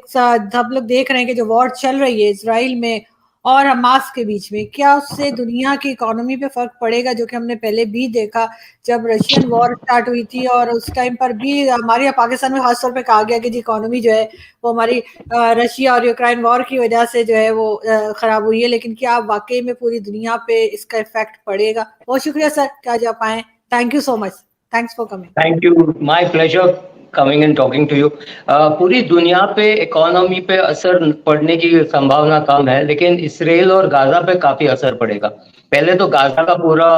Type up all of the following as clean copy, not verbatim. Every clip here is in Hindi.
सब लोग देख रहे हैं कि जो वॉर चल रही है इजराइल में और हमास के बीच में, क्या उससे दुनिया की इकोनॉमी पे फर्क पड़ेगा? जो कि हमने पहले भी देखा जब रशियन वॉर स्टार्ट हुई थी, और उस टाइम पर भी हमारे यहाँ पाकिस्तान में खासतौर पे कहा गया कि जी इकोनॉमी जो है वो हमारी रशिया और यूक्रेन वॉर की वजह से जो है वो खराब हुई है। लेकिन क्या वाकई में पूरी दुनिया पे इसका इफेक्ट पड़ेगा? बहुत शुक्रिया सर कि आज आप आए। Thank you so much. Thanks for coming. Thank you, my pleasure coming and talking to you. पूरी दुनिया पे इकोनॉमी पे असर पड़ने की संभावना कम है, लेकिन इसराइल और गाजा पे काफी असर पड़ेगा। पहले तो गाजा का पूरा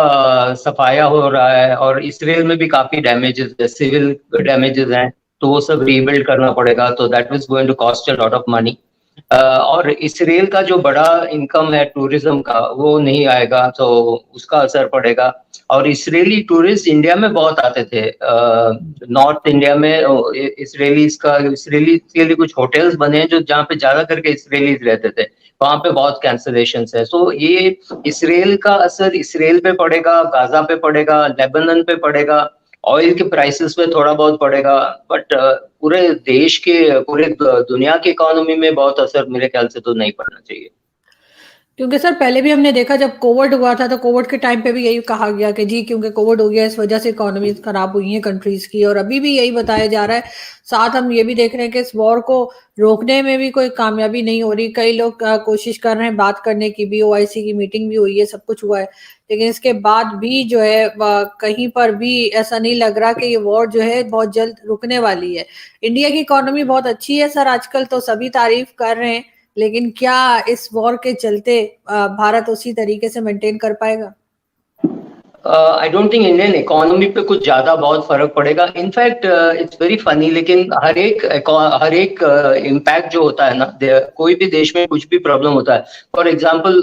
सफाया हो रहा है और इसराइल में भी काफी डैमेजेस है, सिविल डैमेजेस हैं, तो वो सब रीबिल्ड करना पड़ेगा, तो that is going to cost a lot of money. और इसराइल का जो बड़ा इनकम है टूरिज्म का, वो नहीं आएगा, तो उसका असर पड़ेगा। और इसराइली टूरिस्ट इंडिया में बहुत आते थे, नॉर्थ इंडिया में इसराइली के लिए कुछ होटल्स बने हैं जो जहाँ पे ज्यादा करके इसराइलीज रहते थे, वहां पे बहुत कैंसलेशन है। सो ये इसराइल का असर इसराइल पे पड़ेगा, गाजा पे पड़ेगा, लेबनान पे पड़ेगा, ऑयल के प्राइसेस पे थोड़ा बहुत पड़ेगा, बट पूरे देश के, पूरे दुनिया की इकोनॉमी में बहुत असर मेरे ख्याल से तो नहीं पड़ना चाहिए। क्योंकि सर पहले भी हमने देखा जब कोविड हुआ था, तो कोविड के टाइम पे भी यही कहा गया कि जी क्योंकि कोविड हो गया इस वजह से इकोनॉमी खराब हुई है कंट्रीज की, और अभी भी यही बताया जा रहा है। साथ हम ये भी देख रहे हैं कि इस वॉर को रोकने में भी कोई कामयाबी नहीं हो रही। कई लोग कोशिश कर रहे हैं बात करने की भी, ओआईसी की मीटिंग भी हुई है, सब कुछ हुआ है, लेकिन इसके बाद भी जो है कहीं पर भी ऐसा नहीं लग रहा कि ये वॉर जो है बहुत जल्द रुकने वाली है। इंडिया की इकोनॉमी बहुत अच्छी है सर आजकल, तो सभी तारीफ कर रहे हैं, लेकिन क्या इस वॉर के चलते भारत उसी तरीके से मेंटेन कर पाएगा? आई डोंट थिंक इंडियन इकोनॉमी पे कुछ ज्यादा बहुत फर्क पड़ेगा। इनफैक्ट इट्स वेरी फनी, लेकिन हर एक इम्पैक्ट जो होता है ना, कोई भी देश में कुछ भी प्रॉब्लम होता है, फॉर एग्जांपल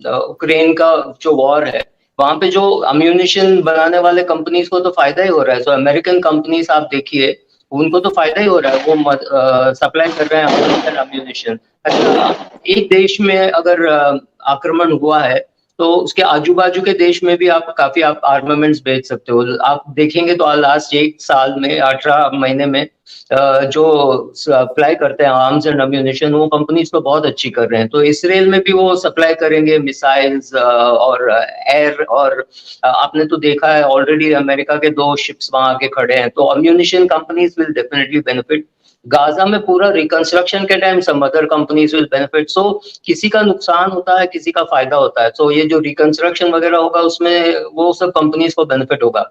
यूक्रेन का जो वॉर है, वहां पे जो अम्यूनिशन बनाने वाले कंपनीज को तो फायदा ही हो रहा है। सो अमेरिकन कंपनीज आप देखिए, उनको तो फायदा ही हो रहा है, वो सप्लाई कर रहे हैं अम्यूनिशन। एक देश में अगर आक्रमण हुआ है, तो उसके आजू बाजू के देश में भी आप आर्मामेंट्स बेच सकते हो। आप देखेंगे तो लास्ट एक साल में 18 महीने में जो सप्लाई करते हैं आर्म्स एंड अम्यूनिशन, वो कंपनीज तो बहुत अच्छी कर रहे हैं। तो इसराइल में भी वो सप्लाई करेंगे मिसाइल्स और एयर, और आपने तो देखा है ऑलरेडी अमेरिका के 2 शिप्स वहां आके खड़े हैं, तो ammunition companies will definitely benefit. Gaza में पूरा रिकंस्ट्रक्शन के time some other companies will benefit. So किसी का नुकसान होता है, किसी का फायदा होता है। सो ये जो रिकंस्ट्रक्शन वगैरह होगा, उसमें वो सब कंपनीज को बेनिफिट होगा।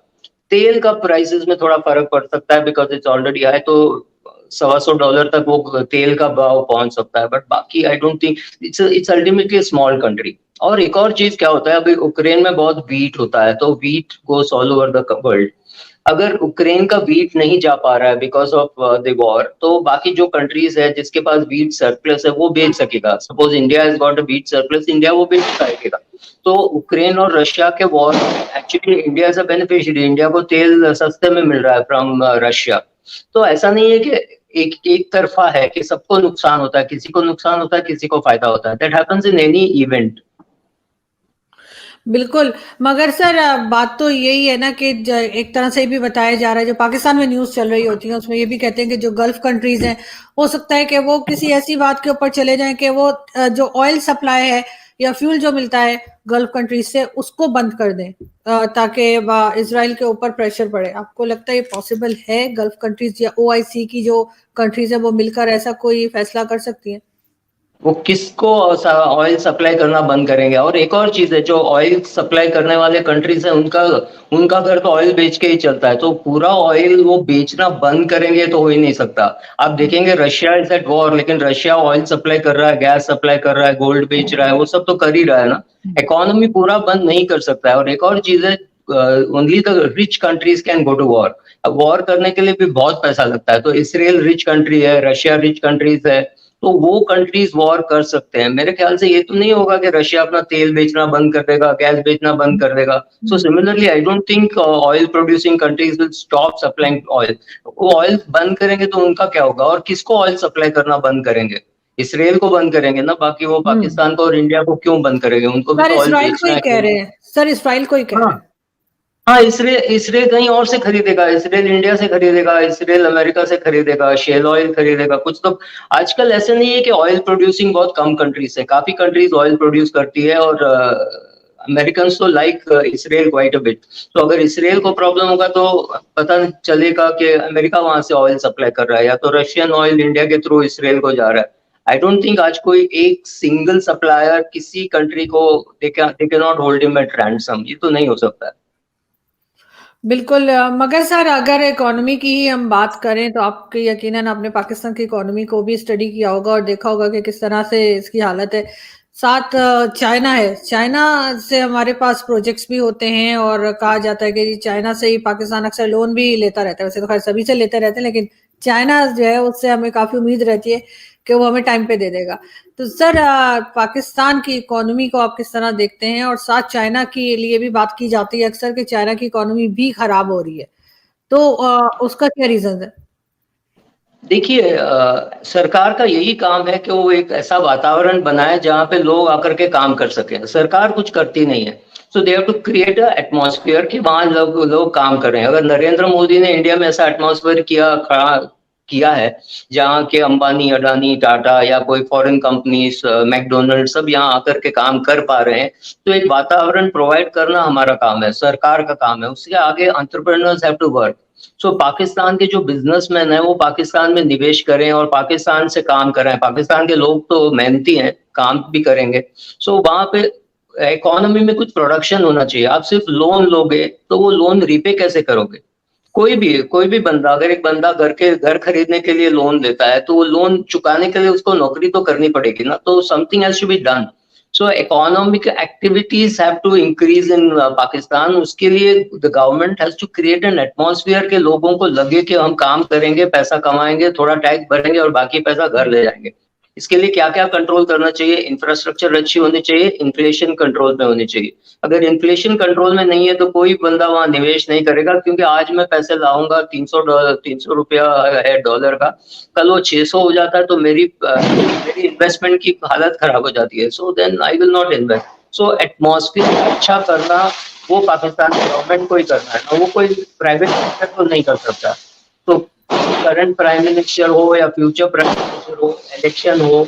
तेल का प्राइसेस में थोड़ा फर्क पड़ सकता है, बिकॉज इट्स ऑलरेडी हाई, तो $125 तक वो तेल का भाव पहुंच सकता है, बट बाकी आई don't think, it's ultimately small country. और एक और चीज क्या होता है, अभी यूक्रेन में बहुत वीट होता है, तो wheat goes all over the world. अगर यूक्रेन का वीट नहीं जा पा रहा है बिकॉज ऑफ द वॉर, तो बाकी जो कंट्रीज है जिसके पास वीट सरप्लस है, वो बेच सकेगा। Suppose India has got a wheat surplus, India वो बेच पाएगा। तो यूक्रेन और रशिया के war, actually India as a beneficiary, India को तेल सस्ते में मिल रहा है फ्रॉम रशिया। तो ऐसा नहीं है कि एक तरफा है कि सबको नुकसान होता है, किसी को नुकसान होता है, किसी को फायदा होता है। That happens in any event. बिल्कुल, मगर सर बात तो यही है ना कि एक तरह से भी बताया जा रहा है, जो पाकिस्तान में न्यूज़ चल रही होती है उसमें ये भी कहते हैं कि जो गल्फ कंट्रीज हैं, हो सकता है कि वो किसी ऐसी बात के ऊपर चले जाएं कि वो जो ऑयल सप्लाई है या फ्यूल जो मिलता है गल्फ कंट्रीज से, उसको बंद कर दें ताकि इसराइल के ऊपर प्रेशर पड़े। आपको लगता है ये पॉसिबल है? गल्फ कंट्रीज या ओआईसी की जो कंट्रीज है वो मिलकर ऐसा कोई फैसला कर सकती है? वो किसको ऑयल सप्लाई करना बंद करेंगे? और एक और चीज है, जो ऑयल सप्लाई करने वाले कंट्रीज है, उनका उनका घर तो ऑयल बेच के ही चलता है, तो पूरा ऑयल वो बेचना बंद करेंगे तो हो ही नहीं सकता। आप देखेंगे रशिया इज एट वॉर, लेकिन रशिया ऑयल सप्लाई कर रहा है, गैस सप्लाई कर रहा है, गोल्ड बेच रहा है, वो सब तो कर ही रहा है ना। इकोनॉमी पूरा बंद नहीं कर सकता है। और एक और चीज है, only the rich countries can go to war. अब वॉर करने के लिए भी बहुत पैसा लगता है, तो इसराइल रिच कंट्री है, रशिया रिच कंट्रीज है, तो वो कंट्रीज वॉर कर सकते हैं। मेरे ख्याल से ये तो नहीं होगा कि रशिया अपना तेल बेचना बंद कर देगा, गैस बेचना बंद कर देगा। So similarly I don't think oil producing countries will stop supplying oil. वो ऑयल बंद करेंगे तो उनका क्या होगा? और किसको ऑयल सप्लाई करना बंद करेंगे? इसराइल को बंद करेंगे ना, बाकी वो पाकिस्तान को और इंडिया को क्यों बंद करेंगे? उनको भी सर तो ऑयल इसराइल को बेचना ही कह है। रहे हैं, सर इसराइल को ही कह रहे हैं। हाँ, इसराइल इसराइल कहीं और से खरीदेगा, इसराइल इंडिया से खरीदेगा, इसराइल अमेरिका से खरीदेगा, शेल ऑयल खरीदेगा। कुछ तो आजकल ऐसे नहीं है कि ऑयल प्रोड्यूसिंग बहुत कम कंट्रीज है, काफी कंट्रीज ऑयल प्रोड्यूस करती है और अमेरिकन्स तो like Israel quite a bit. तो अगर इसराइल को प्रॉब्लम होगा तो पता चलेगा कि अमेरिका वहां से ऑयल सप्लाई कर रहा है या तो रशियन ऑयल इंडिया के थ्रू इसराइल को जा रहा है। आई डोंट थिंक आज कोई एक सिंगल सप्लायर किसी कंट्री को they can not hold him at ransom, ये तो नहीं हो सकता है। बिल्कुल मगर सर अगर इकोनॉमी की ही हम बात करें तो आपके यकीनन आपने पाकिस्तान की इकोनॉमी को भी स्टडी किया होगा और देखा होगा कि किस तरह से इसकी हालत है। साथ चाइना है, चाइना से हमारे पास प्रोजेक्ट्स भी होते हैं और कहा जाता है कि जी चाइना से ही पाकिस्तान अक्सर लोन भी लेता रहता है। वैसे तो खैर सभी से लेते रहते हैं, लेकिन चाइना जो है उससे हमें काफी उम्मीद रहती है कि वो हमें टाइम पे दे देगा। तो सर पाकिस्तान की इकोनॉमी को आप किस तरह देखते हैं? और साथ चाइना के लिए भी बात की जाती है अक्सर कि चाइना की इकोनॉमी भी खराब हो रही है, तो उसका क्या रीजन है? देखिए सरकार का यही काम है कि वो एक ऐसा वातावरण बनाए जहाँ पे लोग आकर के काम कर सकें। सरकार कुछ करती नहीं है। So they have to create a atmosphere कि वहाँ लोग काम कर रहे हैं। अगर नरेंद्र मोदी ने इंडिया में ऐसा एटमॉस्फेयर खड़ा किया है जहाँ के अंबानी, अडानी, टाटा या कोई फॉरेन कंपनीज, मैकडोनल्ड सब यहाँ आकर के काम कर पा रहे हैं, तो एक वातावरण प्रोवाइड करना हमारा काम है, सरकार का काम है। उसके आगे एंटरप्रेन्योर्स हैव टू वर्क। सो पाकिस्तान के जो बिजनेसमैन है वो पाकिस्तान में निवेश करें और पाकिस्तान से काम करें। पाकिस्तान के लोग तो मेहनती हैं, काम भी करेंगे। सो वहां पे इकोनॉमी में कुछ प्रोडक्शन होना चाहिए। आप सिर्फ लोन लोगे तो वो लोन रीपे कैसे करोगे? कोई भी बंदा, अगर एक बंदा घर खरीदने के लिए लोन लेता है तो वो लोन चुकाने के लिए उसको नौकरी तो करनी पड़ेगी ना। तो something has to be done. So economic activities have to increase in Pakistan. उसके लिए the government has to create an atmosphere के लोगों को लगे कि हम काम करेंगे, पैसा कमाएंगे, थोड़ा टैक्स भरेंगे और बाकी पैसा घर ले जाएंगे। इसके लिए क्या क्या कंट्रोल करना चाहिए? इंफ्रास्ट्रक्चर अच्छी होनी चाहिए, इन्फ्लेशन कंट्रोल में होनी चाहिए। अगर इन्फ्लेशन कंट्रोल में नहीं है तो कोई बंदा वहां निवेश नहीं करेगा, क्योंकि आज मैं पैसे लाऊंगा $300, $300 है डॉलर का, कल वो 600 हो जाता है तो मेरी इन्वेस्टमेंट की हालत खराब हो जाती है। So then I will not invest. So atmosphere अच्छा करना वो पाकिस्तान गवर्नमेंट को ही करना है ना, वो कोई प्राइवेट सेक्टर तो नहीं कर सकता। तो करंट प्राइम मिनिस्टर हो या फ्यूचर प्राइम मिनिस्टर हो, इलेक्शन हो,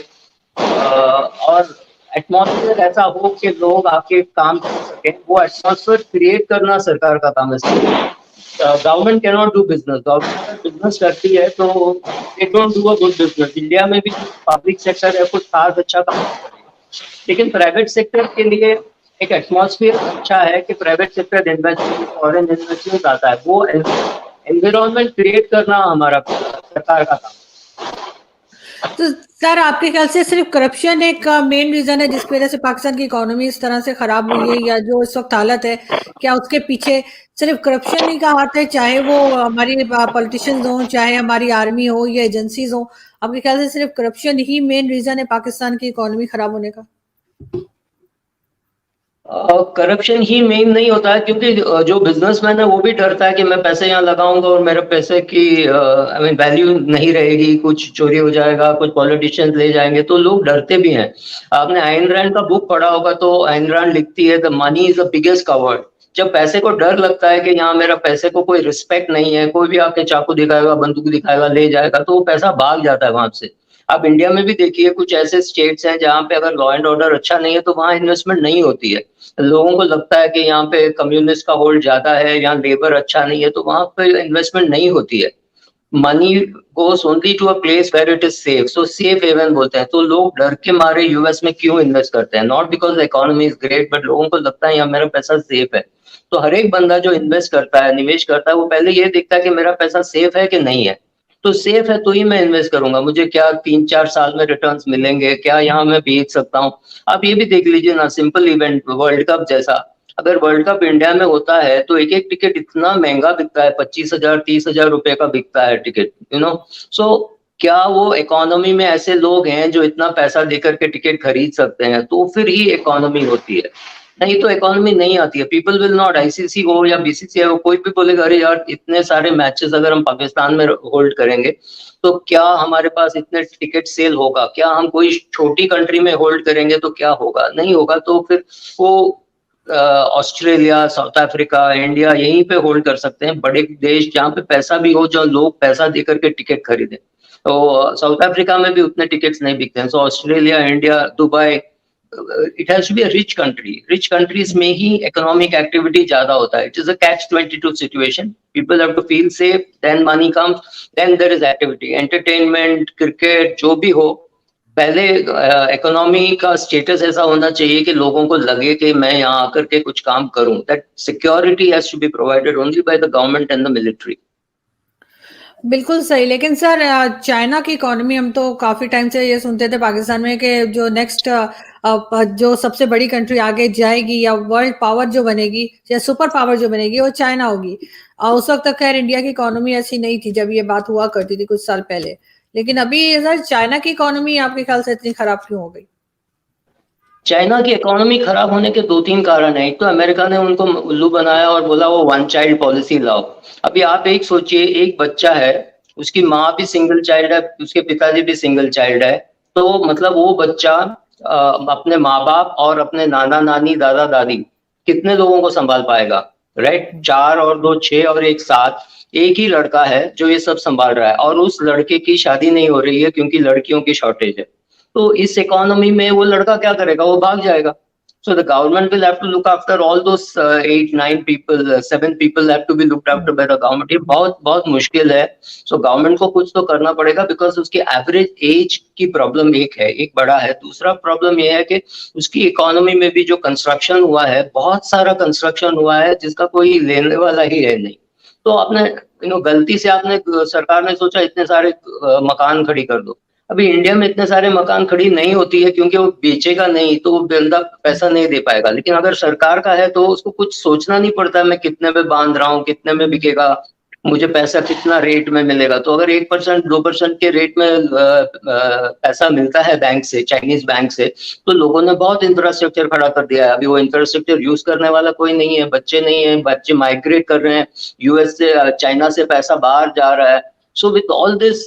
और एटमॉस्फेयर ऐसा हो कि लोग आके काम कर सके, वो एटमॉस्फेयर क्रिएट करना सरकार का काम है। Government can not do business. Government अगर बिजनेस करती है तो they don't do a good business. India में भी पब्लिक सेक्टर है कुछ खास अच्छा काम करेगा, लेकिन प्राइवेट सेक्टर के लिए एक एटमॉस्फेयर अच्छा है कि private sector investment, foreign investment आता है। वो एनवायरमेंट क्रिएट करना हमारा सरकार का काम है। तो सर आपके ख्याल से सिर्फ करप्शन एक मेन रीजन है जिसकी वजह से पाकिस्तान की इकोनॉमी इस तरह से खराब हुई है, या जो इस वक्त हालत है क्या उसके पीछे सिर्फ करप्शन ही का हाथ है? चाहे वो हमारी पॉलिटिशियंस हो, चाहे हमारी आर्मी हो या एजेंसीज हो, आपके ख्याल से सिर्फ करप्शन ही मेन रीजन है पाकिस्तान की इकोनॉमी खराब होने का? करप्शन ही मेन नहीं होता है, क्योंकि जो बिजनेसमैन है वो भी डरता है कि मैं पैसे यहाँ लगाऊंगा और मेरे पैसे की आई मीन वैल्यू नहीं रहेगी, कुछ चोरी हो जाएगा, कुछ पॉलिटिशियंस ले जाएंगे, तो लोग डरते भी हैं। आपने आइन रैंड का बुक पढ़ा होगा तो आइन रैंड लिखती है the money is the biggest covered. जब पैसे को डर लगता है कि यहाँ मेरा पैसे को कोई रिस्पेक्ट नहीं है, कोई भी आके चाकू दिखाएगा, बंदूक दिखाएगा, ले जाएगा, तो वो पैसा भाग जाता है वहां से। आप इंडिया में भी देखिए कुछ ऐसे स्टेट्स हैं जहाँ पे अगर लॉ एंड ऑर्डर अच्छा नहीं है तो वहां इन्वेस्टमेंट नहीं होती है। लोगों को लगता है कि यहाँ पे कम्युनिस्ट का होल्ड ज्यादा है, यहाँ लेबर अच्छा नहीं है, तो वहां पे इन्वेस्टमेंट नहीं होती है। Money goes only to a place where it is safe. So safe haven बोलते हैं। तो लोग डर के मारे यूएस में क्यों इन्वेस्ट करते हैं? Not because economy is great, but लोगों को लगता है यहाँ मेरा पैसा सेफ है। तो हर एक बंदा जो इन्वेस्ट करता है, निवेश करता है, वो पहले ये देखता है कि मेरा पैसा सेफ है कि नहीं है। तो सेफ है तो ही मैं इन्वेस्ट करूंगा। मुझे क्या 3-4 साल में रिटर्न्स मिलेंगे, क्या यहाँ मैं बेच सकता हूँ? आप ये भी देख लीजिए ना, सिंपल इवेंट वर्ल्ड कप जैसा, अगर वर्ल्ड कप इंडिया में होता है तो एक एक टिकट इतना महंगा बिकता है, 25,000 30,000 रुपए का बिकता है टिकट, यू नो। सो क्या वो इकोनॉमी में ऐसे लोग हैं जो इतना पैसा देकर के टिकट खरीद सकते हैं? तो फिर ही इकोनॉमी होती है, नहीं तो इकोनॉमी नहीं आती है। पीपल विल नॉट, आईसीसी हो या बीसीसीआई हो, कोई भी बोलेगा अरे यार इतने सारे मैचेस अगर हम पाकिस्तान में होल्ड करेंगे तो क्या हमारे पास इतने टिकट सेल होगा? क्या हम कोई छोटी कंट्री में होल्ड करेंगे तो क्या होगा? नहीं होगा। तो फिर वो ऑस्ट्रेलिया, साउथ अफ्रीका, इंडिया यहीं पे होल्ड कर सकते हैं, बड़े देश जहाँ पे पैसा भी हो, जो लोग पैसा दे करके टिकट खरीदे। तो साउथ अफ्रीका में भी उतने टिकट्स नहीं बिकते हैं, so Australia, India, Dubai, it has to be a rich country. Rich countries में ही इकोनॉमिक एक्टिविटी ज्यादा होता है। It is a catch 22 situation. People have to feel safe, then money comes, then there is activity, entertainment, cricket, जो भी हो। पहले इकोनॉमी का स्टेटस ऐसा होना चाहिए कि लोगों को लगे कि मैं यहाँ आकर के कुछ काम करूं। That security has to be provided only by the government and the military. बिल्कुल सही। लेकिन सर चाइना की इकोनॉमी, हम तो काफी टाइम से ये सुनते थे पाकिस्तान में कि जो नेक्स्ट जो सबसे बड़ी कंट्री आगे जाएगी या वर्ल्ड पावर जो बनेगी या सुपर पावर जो बनेगी वो चाइना होगी। उस वक्त तक खैर इंडिया की इकोनॉमी ऐसी नहीं थी जब ये बात हुआ करती थी कुछ साल पहले। लेकिन अभी सर चाइना की इकोनॉमी आपके ख्याल से इतनी खराब क्यों हो गई? चाइना की इकोनॉमी खराब होने के 2-3 कारण है। एक तो अमेरिका ने उनको उल्लू बनाया और बोला वो वन चाइल्ड पॉलिसी लाओ। अभी आप एक सोचिए, एक बच्चा है, उसकी माँ भी सिंगल चाइल्ड है, उसके पिताजी भी सिंगल चाइल्ड है, तो मतलब वो बच्चा अपने माँ बाप और अपने नाना नानी, दादा दादी, कितने लोगों को संभाल पाएगा? राइट, 4 और 2 6 और 1 7। एक ही लड़का है जो ये सब संभाल रहा है, और उस लड़के की शादी नहीं हो रही है क्योंकि लड़कियों की शॉर्टेज है। तो इस इकोनॉमी में वो लड़का क्या करेगा? वो भाग जाएगा। So the government will have to look after all those 8, 9 people, 7 people have to be looked after by the government. ये बहुत बहुत मुश्किल है। So government को कुछ तो करना पड़ेगा, because उसकी एवरेज एज की प्रॉब्लम एक है, एक बड़ा है। दूसरा प्रॉब्लम ये है कि उसकी इकोनॉमी में भी जो कंस्ट्रक्शन हुआ है, बहुत सारा कंस्ट्रक्शन हुआ है जिसका कोई लेने वाला ही है नहीं। तो आपने गलती से आपने सरकार ने सोचा इतने सारे मकान खड़ी कर दो। अभी इंडिया में इतने सारे मकान खड़ी नहीं होती है क्योंकि वो बेचेगा नहीं, तो वो बंदा पैसा नहीं दे पाएगा। लेकिन अगर सरकार का है तो उसको कुछ सोचना नहीं पड़ता है, मैं कितने में बांध रहा हूँ, कितने में बिकेगा, मुझे पैसा कितना रेट में मिलेगा। तो अगर 1% 2% के रेट में पैसा मिलता है बैंक से, चाइनीज बैंक से, तो लोगों ने बहुत इंफ्रास्ट्रक्चर खड़ा कर दिया है। अभी वो इंफ्रास्ट्रक्चर यूज करने वाला कोई नहीं है, बच्चे नहीं है, बच्चे माइग्रेट कर रहे हैं, यूएस से, चाइना से पैसा बाहर जा रहा है। So with all this,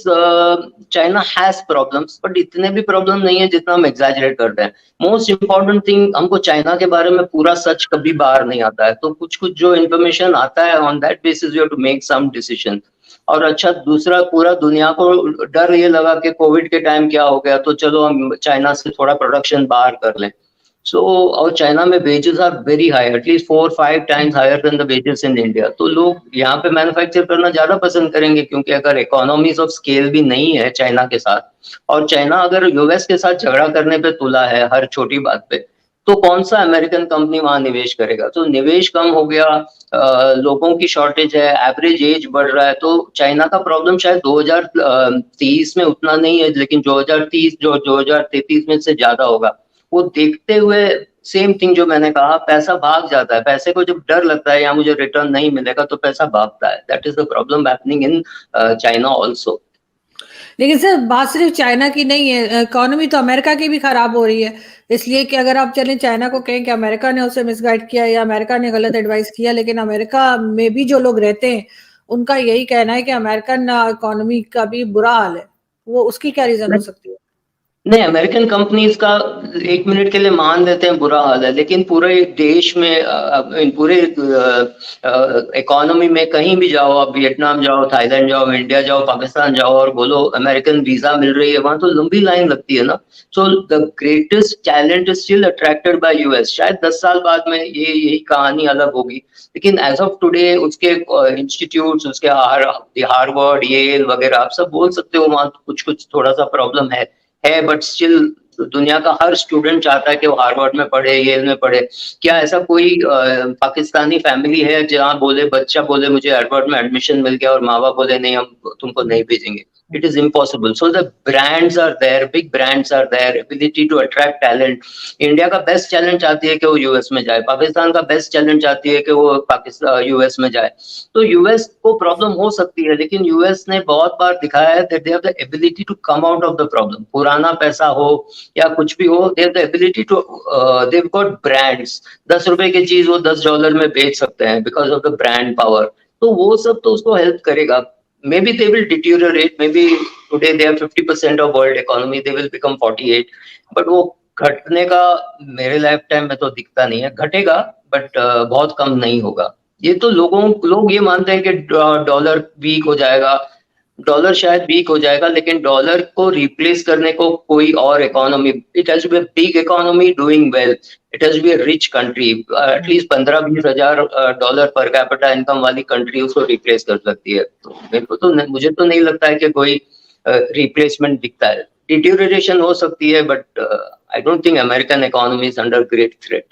China has problems, but इतने भी प्रॉब्लम नहीं है जितना हम एग्जैजरेट कर रहे हैं। मोस्ट इम्पोर्टेंट थिंग, हमको चाइना के बारे में पूरा सच कभी बाहर नहीं आता है, तो कुछ कुछ जो इन्फॉर्मेशन आता है, on that basis you have to make some decision. और अच्छा, दूसरा, पूरा दुनिया को डर ये लगा कि कोविड के टाइम क्या हो गया, तो चलो हम चाइना से थोड़ा प्रोडक्शन बाहर कर लें। So और चाइना में wages are very high, at least 4-5 times higher than the wages in India. तो लोग यहाँ पे मैन्युफैक्चर करना ज्यादा पसंद करेंगे, क्योंकि अगर इकोनॉमीज ऑफ स्केल भी नहीं है चाइना के साथ, और चाइना अगर यूएस के साथ झगड़ा करने पे तुला है हर छोटी बात पे, तो कौन सा अमेरिकन कंपनी वहां निवेश करेगा? तो निवेश कम हो गया, लोगों की शॉर्टेज है, एवरेज एज बढ़ रहा है। तो चाइना का प्रॉब्लम शायद 2030 में उतना नहीं है, लेकिन 2030 जो 2033 में से ज्यादा होगा। वो देखते हुए सेम थिंग जो मैंने कहा, पैसा भाग जाता है। पैसे को जब डर लगता है या मुझे रिटर्न नहीं मिलेगा, तो पैसा भागता है। That is the problem happening in China also. लेकिन सर बात सिर्फ चाइना की नहीं है, इकोनॉमी तो अमेरिका की भी खराब हो रही है। इसलिए कि अगर आप चलें चाइना को कहें कि अमेरिका ने उसे मिसगाइड किया या अमेरिका ने गलत एडवाइस किया, लेकिन अमेरिका में भी जो लोग रहते हैं उनका यही कहना है कि अमेरिकन इकोनॉमी का भी बुरा हाल है। वो उसकी क्या रीजन हो सकती है? नहीं, अमेरिकन कंपनीज का 1 मिनट के लिए मान लेते हैं बुरा हाल है, लेकिन पूरे देश में, पूरे इकोनॉमी में कहीं भी जाओ, आप वियतनाम जाओ, थाईलैंड जाओ, इंडिया जाओ, पाकिस्तान जाओ, और बोलो अमेरिकन वीजा मिल रही है, वहां तो लंबी लाइन लगती है ना। So the greatest talent is still attracted by US. शायद 10 साल बाद में ये यही कहानी अलग होगी, लेकिन एज ऑफ टुडे उसके इंस्टीट्यूट्स, उसके हार्वर्ड, येल वगैरह, आप सब बोल सकते हो वहां कुछ कुछ थोड़ा सा प्रॉब्लम है, बट स्टिल दुनिया का हर स्टूडेंट चाहता है कि वो हार्वर्ड में पढ़े, येल में पढ़े। क्या ऐसा कोई पाकिस्तानी फैमिली है जहाँ बोले, बच्चा बोले मुझे हार्वर्ड में एडमिशन मिल गया, और माँ बाप बोले नहीं, हम तुमको नहीं भेजेंगे? It is impossible. So the brands are there, big brands are there, ability to attract talent. India का बेस्ट टैलेंट चाहती है कि वो यूएस में जाए, पाकिस्तान का बेस्ट टैलेंट चाहती है कि वो पाकिस्तान यूएस में जाए। तो यूएस को प्रॉब्लम हो सकती है, लेकिन यूएस ने बहुत बार दिखाया है that they have the ability to come out of the problem. पुराना पैसा हो या कुछ भी हो, they have the ability to, they've got brands. 10 रुपए की चीज वो $10 में बेच सकते हैं because of the brand power. तो वो सब तो उसको हेल्प करेगा। Maybe they will deteriorate. Maybe today they are 50% of world economy. They will become 48. But वो घटने का मेरे लाइफ टाइम में तो दिखता नहीं है। घटेगा, बट बहुत कम नहीं होगा। ये तो लोग ये मानते हैं कि डॉलर वीक हो जाएगा, डॉलर शायद वीक हो जाएगा, लेकिन डॉलर को रिप्लेस करने को कोई और economy, it has to be a big economy doing well, it has to be a rich country, at least 15-20 हजार डॉलर पर कैपिटा इनकम वाली कंट्री उसको रिप्लेस कर सकती है। तो मुझे तो नहीं लगता है कि कोई रिप्लेसमेंट दिखता है। डिटेरियोरेशन हो सकती है, but I don't think American economy is under great threat.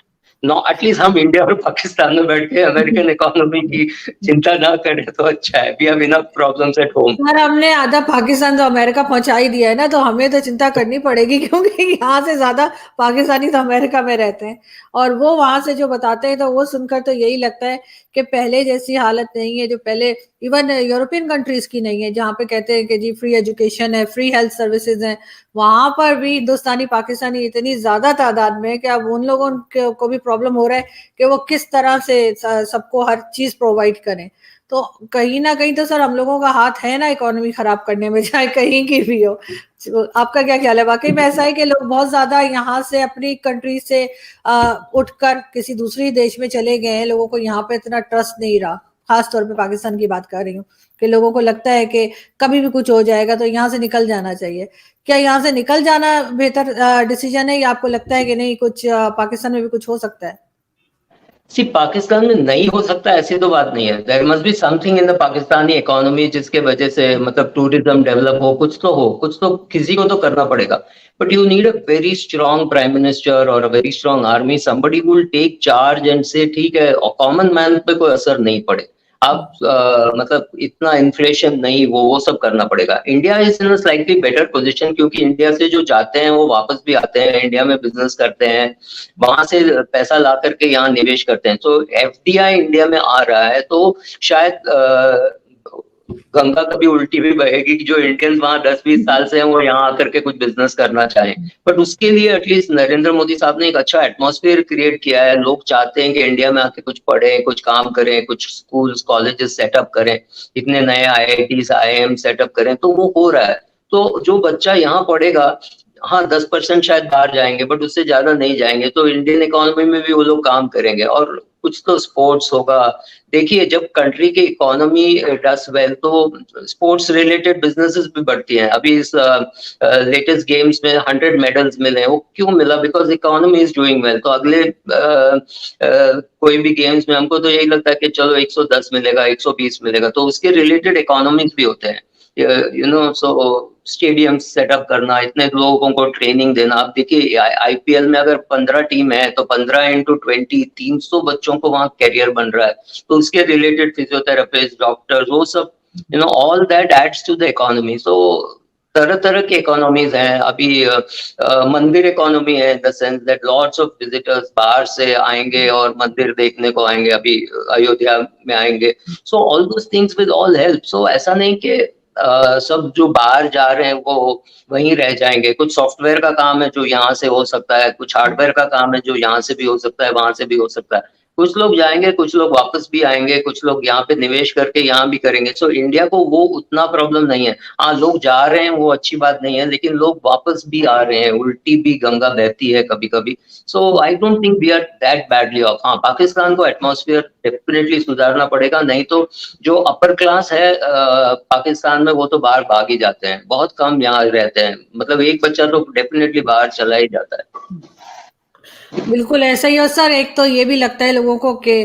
No, at least हम इंडिया और पाकिस्तान में बैठ के अमेरिकन इकोनॉमी की चिंता ना करें तो अच्छा है। We have enough problems at home. यार हमने आधा पाकिस्तान तो अमेरिका पहुंचा ही दिया है ना, तो हमें तो चिंता करनी पड़ेगी क्योंकि यहाँ से ज्यादा पाकिस्तानी तो अमेरिका में रहते हैं, और वो वहां से जो बताते हैं तो वो सुनकर तो यही लगता है कि पहले जैसी हालत नहीं है, जो पहले इवन यूरोपियन कंट्रीज की नहीं है, जहाँ पे कहते हैं कि जी फ्री एजुकेशन है, फ्री हेल्थ सर्विसेज है, वहां पर भी हिंदुस्तानी पाकिस्तानी इतनी ज्यादा तादाद में है कि अब उन लोगों को भी प्रॉब्लम हो रहा है कि वो किस तरह से सबको हर चीज प्रोवाइड करें। तो कहीं ना कहीं तो सर हम लोगों का हाथ है ना इकोनॉमी खराब करने में, चाहे कहीं की भी हो। तो आपका क्या ख्याल है? वाकई में ऐसा है कि लोग बहुत ज्यादा यहाँ से अपनी कंट्री से उठकर किसी दूसरी देश में चले गए हैं, लोगों को यहाँ पे इतना ट्रस्ट नहीं रहा, खास तौर पे पाकिस्तान की बात कर रही हूँ, कि लोगों को लगता है कि कभी भी कुछ हो जाएगा तो यहाँ से निकल जाना चाहिए। क्या यहाँ से निकल जाना बेहतर डिसीजन है, या आपको लगता है कि नहीं कुछ पाकिस्तान में भी कुछ हो सकता है? सिर्फ पाकिस्तान में नहीं हो सकता ऐसी तो बात नहीं है। There must be something in the Pakistani economy जिसके वजह से मतलब टूरिज्म डेवलप हो, कुछ तो किसी को तो करना पड़ेगा। But you need a very strong prime minister और a very strong army, somebody will take charge and say ठीक है, कॉमन मैन पे कोई असर नहीं पड़े। आप मतलब इतना इन्फ्लेशन नहीं, वो सब करना पड़ेगा। India is in a slightly better position क्योंकि इंडिया से जो जाते हैं वो वापस भी आते हैं, इंडिया में बिजनेस करते हैं, वहां से पैसा ला करके यहाँ निवेश करते हैं। तो एफडीआई इंडिया में आ रहा है, तो शायद गंगा कभी उल्टी भी बहेगी कि जो इंडियंस वहां 10-20 साल से हैं वो यहाँ आकर के कुछ बिजनेस करना चाहें। बट उसके लिए एटलीस्ट नरेंद्र मोदी साहब ने एक अच्छा एटमॉस्फेयर क्रिएट किया है। लोग चाहते हैं कि इंडिया में आके कुछ पढ़ें, कुछ काम करें, कुछ स्कूल्स कॉलेजेस सेटअप करें, इतने नए आईआईटीज आईआईएम सेटअप करें, तो वो हो रहा है। तो जो बच्चा यहाँ पढ़ेगा, हाँ 10% शायद बाहर जाएंगे बट उससे ज्यादा नहीं जाएंगे, तो इंडियन इकोनॉमी में भी वो लोग काम करेंगे और कुछ तो स्पोर्ट्स होगा। देखिए, जब कंट्री की इकोनॉमी डस वेल तो स्पोर्ट्स रिलेटेड बिजनेसेस भी बढ़ती हैं। अभी इस लेटेस्ट गेम्स में 100 मेडल्स मिले हैं, वो क्यों मिला? Because economy is doing well. तो अगले कोई भी गेम्स में हमको तो यही लगता है कि चलो 110 मिलेगा, 120 मिलेगा, तो उसके रिलेटेड इकोनॉमिक्स भी होते हैं। You know, so stadium setup करना, इतने लोगों को ट्रेनिंग देना। आप देखिए आईपीएल में अगर 15 टीम है तो 15x20 300 बच्चों को वहां कैरियर बन रहा है। तो उसके रिलेटेड फिजियोथेरेपिस्ट, डॉक्टर, वो सब, you know, all that adds to the economy. So तरह तरह की इकोनॉमीज हैं। अभी मंदिर इकोनॉमी है, in the sense that lots of visitors बाहर से आएंगे और मंदिर देखने को आएंगे, अभी अयोध्या में आएंगे। So all those things will all help. So ऐसा नहीं कि सब जो बाहर जा रहे हैं वो वहीं रह जाएंगे। कुछ सॉफ्टवेयर का काम है जो यहाँ से हो सकता है, कुछ हार्डवेयर का काम है जो यहाँ से भी हो सकता है, वहां से भी हो सकता है। कुछ लोग जाएंगे, कुछ लोग वापस भी आएंगे, कुछ लोग यहाँ पे निवेश करके यहाँ भी करेंगे। सो इंडिया को वो उतना प्रॉब्लम नहीं है। हाँ, लोग जा रहे हैं वो अच्छी बात नहीं है, लेकिन लोग वापस भी आ रहे हैं, उल्टी भी गंगा बहती है कभी कभी। So I don't think we are that badly off. हाँ, पाकिस्तान को एटमॉस्फेयर डेफिनेटली सुधारना पड़ेगा, नहीं तो जो अपर क्लास है पाकिस्तान में वो तो बाहर भाग ही जाते हैं, बहुत कम यहाँ रहते हैं। मतलब एक बच्चा तो डेफिनेटली बाहर चला ही जाता है। बिल्कुल ऐसा ही। और सर एक तो ये भी लगता है लोगों को कि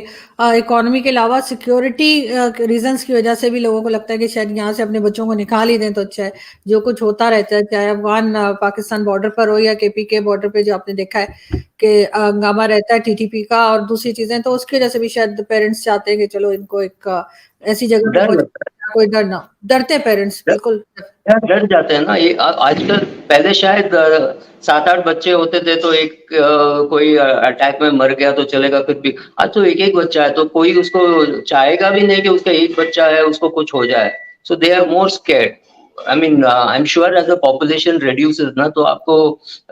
इकोनॉमी के अलावा सिक्योरिटी रीजंस की वजह से भी लोगों को लगता है कि शायद यहाँ से अपने बच्चों को निकाल ही दें तो अच्छा है। जो कुछ होता रहता है, चाहे अफगान पाकिस्तान बॉर्डर पर हो या केपी के बॉर्डर पे, जो आपने देखा है कि हंगामा रहता है टीटीपी का और दूसरी चीजें, तो उसकी वजह से भी शायद पेरेंट्स चाहते हैं कि चलो इनको एक ऐसी जगह पे कोई डर ना, डरते पेरेंट्स बिल्कुल डर जाते हैं ना। ये आजकल, पहले शायद 7-8 बच्चे होते थे तो एक कोई अटैक में मर गया तो चलेगा, फिर भी आज तो एक एक बच्चा है तो कोई उसको चाहेगा भी नहीं कि उसका एक बच्चा है उसको कुछ हो जाए। So they are more scared. I mean, I am sure as a population reduces ना, तो आपको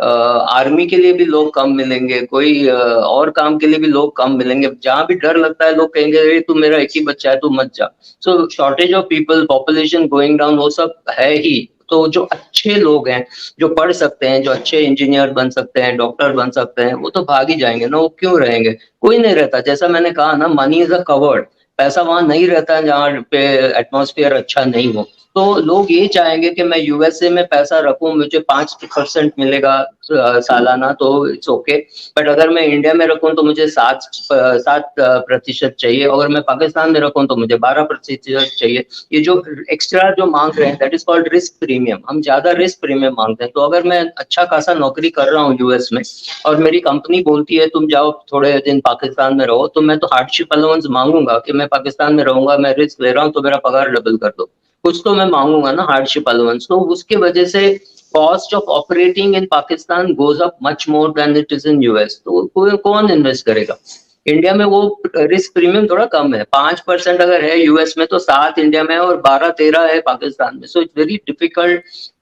आर्मी के लिए भी लोग कम मिलेंगे, कोई और काम के लिए भी लोग कम मिलेंगे। जहां भी डर लगता है लोग कहेंगे अरे तू मेरा एक ही बच्चा है, तू मत जा। So shortage of people, population going down, वो सब है ही। तो जो अच्छे लोग हैं, जो पढ़ सकते हैं, जो अच्छे इंजीनियर बन सकते हैं, डॉक्टर बन सकते हैं, वो तो भाग ही जाएँगे ना, वो क्यों रहेंगे? कोई नहीं रहता। जैसा मैंने कहा ना, मनी इज़ अ कवर्ड, पैसा वहाँ नहीं रहता है जहाँ पे एटमॉस्फेयर अच्छा नहीं हो। तो लोग ये चाहेंगे कि मैं यूएसए में पैसा रखूँ, मुझे 5% मिलेगा सालाना, तो इट्स ओके। बट अगर मैं इंडिया में रखूँ तो मुझे 7% चाहिए, अगर मैं पाकिस्तान में रखूँ तो मुझे 12% चाहिए। ये जो एक्स्ट्रा जो माँग रहे हैं, that is called risk premium. हम ज़्यादा रिस्क प्रीमियम माँगते हैं। तो अगर मैं अच्छा खासा नौकरी कर रहा हूँ यूएस में और मेरी कंपनी बोलती है तुम जाओ थोड़े दिन पाकिस्तान में रहो, तो मैं तो हार्डशिप अलाउंस माँगूँगा कि मैं पाकिस्तान में रहूँगा, मैं रिस्क ले रहा हूँ तो मेरा पगार डबल कर दो। कुछ तो मैं माँगूँगा ना हार्डशिप अलाउंस। तो उसकी वजह से cost of operating in Pakistan goes up much more than it is in US. तो कोई कौन इन्वेस्ट करेगा? इंडिया में वो रिस्क प्रीमियम थोड़ा कम है। 5% अगर है यूएस में, तो 7 इंडिया में है और 12-13 है पाकिस्तान में। So it's very difficult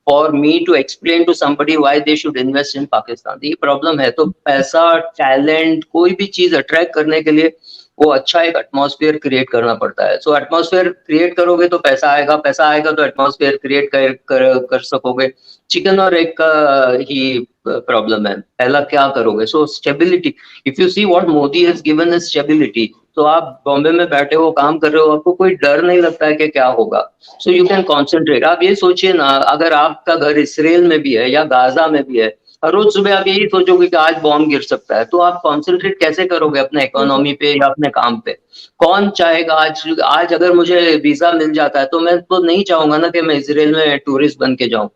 for me to explain to somebody why they should invest in Pakistan. ये प्रॉब्लम है। तो पैसा, टैलेंट, कोई भी चीज़ अट्रैक्ट करने के लिए वो अच्छा एक एटमॉस्फेयर क्रिएट करना पड़ता है। सो एटमॉस्फेयर क्रिएट करोगे तो पैसा आएगा, पैसा आएगा तो एटमॉस्फेयर क्रिएट कर सकोगे। चिकन और एग का ही प्रॉब्लम है। पहला क्या करोगे? So stability, if you see what Modi has given us stability, तो आप बॉम्बे में बैठे हो, काम कर रहे हो, आपको कोई डर नहीं लगता है कि क्या होगा। So you can concentrate. आप ये सोचिए ना, अगर आपका घर इसराइल में भी है या गाजा में भी है, हर रोज सुबह आप यही सोचोगे कि आज बॉम्ब गिर सकता है, तो आप कॉन्सेंट्रेट कैसे करोगे अपने इकोनॉमी पे या अपने काम पे? कौन चाहेगा? आज अगर मुझे वीजा मिल जाता है तो मैं तो नहीं चाहूंगा ना कि मैं इसराइल में टूरिस्ट बन के जाऊं।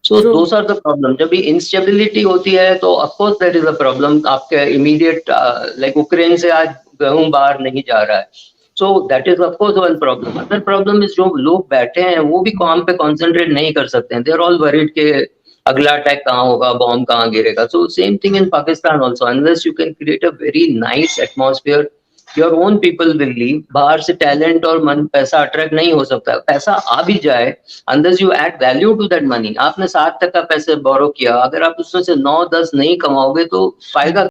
So true. Those are the problem. जब भी इंस्टेबिलिटी होती है तो of course that is a problem. आपके इमीडिएट लाइक यूक्रेन से आज गेहूं बाहर नहीं जा रहा है, so that is of course one problem. Other problem is जो लोग बैठे हैं वो भी काम पे कॉन्सेंट्रेट नहीं कर सकते हैं। दे आर ऑल वरीड के अगला अटैक कहाँ होगा, बॉम्ब कहाँ गिरेगा। So same thing in Pakistan also, unless you can create a very nice atmosphere, your own people will leave. बाहर से टैलेंट और मन पैसा अट्रैक्ट नहीं हो सकता। पैसा आ भी जाए, unless you add value to that money, आपने 7 टका पैसे बोरो किया, अगर आप उसमें से 9-10 नहीं कमाओगे तो फायदा